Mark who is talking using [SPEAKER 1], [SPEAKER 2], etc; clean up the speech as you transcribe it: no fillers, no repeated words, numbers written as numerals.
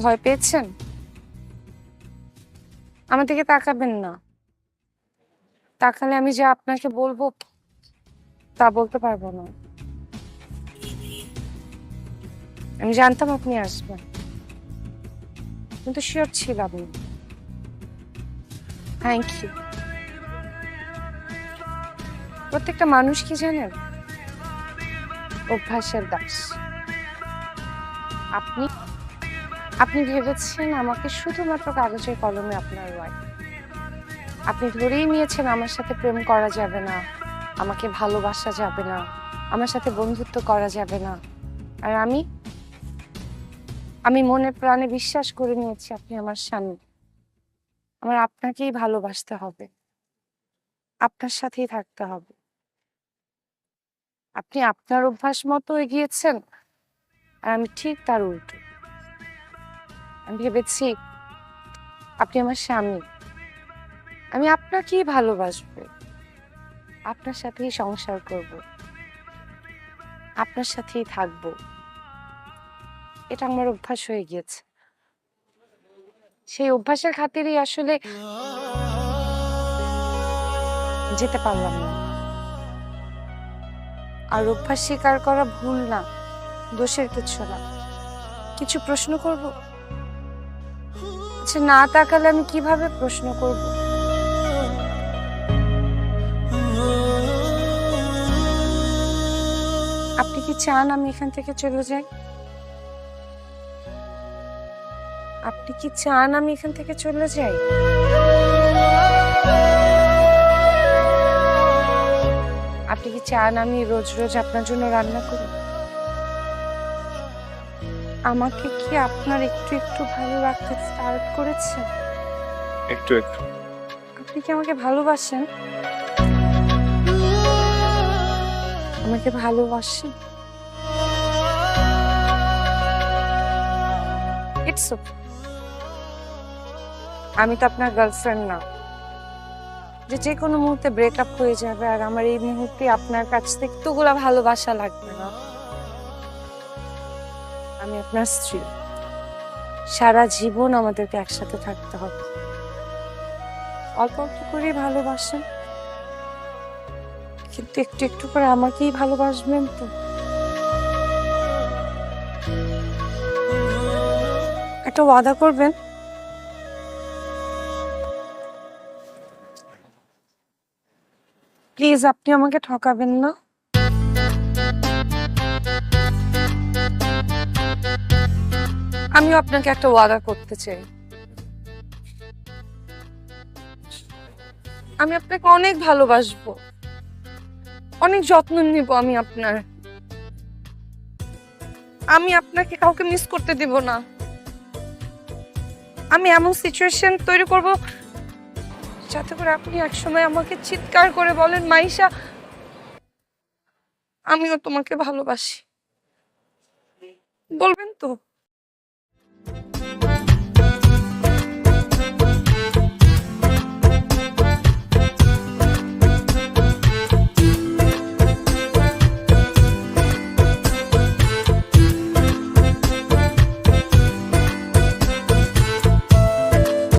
[SPEAKER 1] ভয় পেয়েছেন? আমার দিকে তাকাবেন না। তাকালে আমি যা আপনাকে বলবো তা বলতে পারবো না। আমি জানতাম আপনি আসবেন, কিন্তু শিওর ছিলাম না। Thank you. প্রত্যেকটা মানুষ কি জানেন, অভ্যাসের দাস। আপনি আপনি ভেবেছেন আমাকে শুধুমাত্র কাগজের কলমে আপনার ওয়াইফ। আপনি ধরেই নিয়েছেন আমার সাথে প্রেম করা যাবে না, আমাকে ভালোবাসা যাবে না, আমার সাথে বন্ধুত্ব করা যাবে না। আর আমি আমি মনে প্রাণে বিশ্বাস করে নিয়েছি আপনি আমার স্বামী। আমার আপনাকেই ভালোবাসতে হবে, আপনার সাথেই থাকতে হবে। আপনি আপনার অভ্যাস মতো এগিয়েছেন, আর আমি ঠিক তার উল্টো। আমি ভেবেছি আপনি আমার স্বামী, আমি আপনাকেই ভালোবাসবো, আপনার সাথেই সংসার করব, আপনার সাথেই থাকবো। এটা আমার অভ্যাস হয়ে গিয়েছে। সেই অভ্যাসের খাতিরেই আসলে যেতে পারলাম না। আর অভ্যাস স্বীকার করা ভুল না, দোষের কিছু না। কিছু প্রশ্ন করব? আচ্ছা, না তাকালে আমি কিভাবে প্রশ্ন করব? আপনি কি চান আমি এখান থেকে চলে যাই? আপনি কি চান আমি এখান থেকে চলে যাই? আপনি কি চান আমি রোজ রোজ আপনার জন্য রান্না করি? আমাকে কি আপনার একটু একটু ভালো লাগতে স্টার্ট করেছে?
[SPEAKER 2] একটু একটু।
[SPEAKER 1] আপনি কি আমাকে ভালোবাসেন? আমাকে ভালোবাসেন? It's okay. আমি তো আপনার গার্লফ্রেন্ড না, যে কোনো মুহূর্তে ব্রেকআপ হয়ে যাবে আর আমার এই মুহূর্তে আপনার কাছ থেকে এতগুলা ভালোবাসা লাগবে না। আমি আপনার স্ত্রী, সারা জীবন আমাদেরকে একসাথে থাকতে হবে। অল্প অল্প করে ভালোবাসেন, কিন্তু একটু একটু করে আমাকেই ভালোবাসবেন তো। একটা ওয়াদা করবেন? প্লিজ, আপনি আমাকে ঠকাবেন না। আমিও আপনাকে একটা ওয়াদা করতে চাই। আমি আপনাকে অনেক ভালোবাসবো, অনেক যত্ন নিব আমি আপনার। আমি আপনাকে কাউকে মিস করতে দিব না। আমি এমন সিচুয়েশন তৈরি করব যাতে করে আপনি একসময় আমাকে চিৎকার করে বলেন, মাইশা, আমিও তোমাকে ভালোবাসি। বলবেন তো?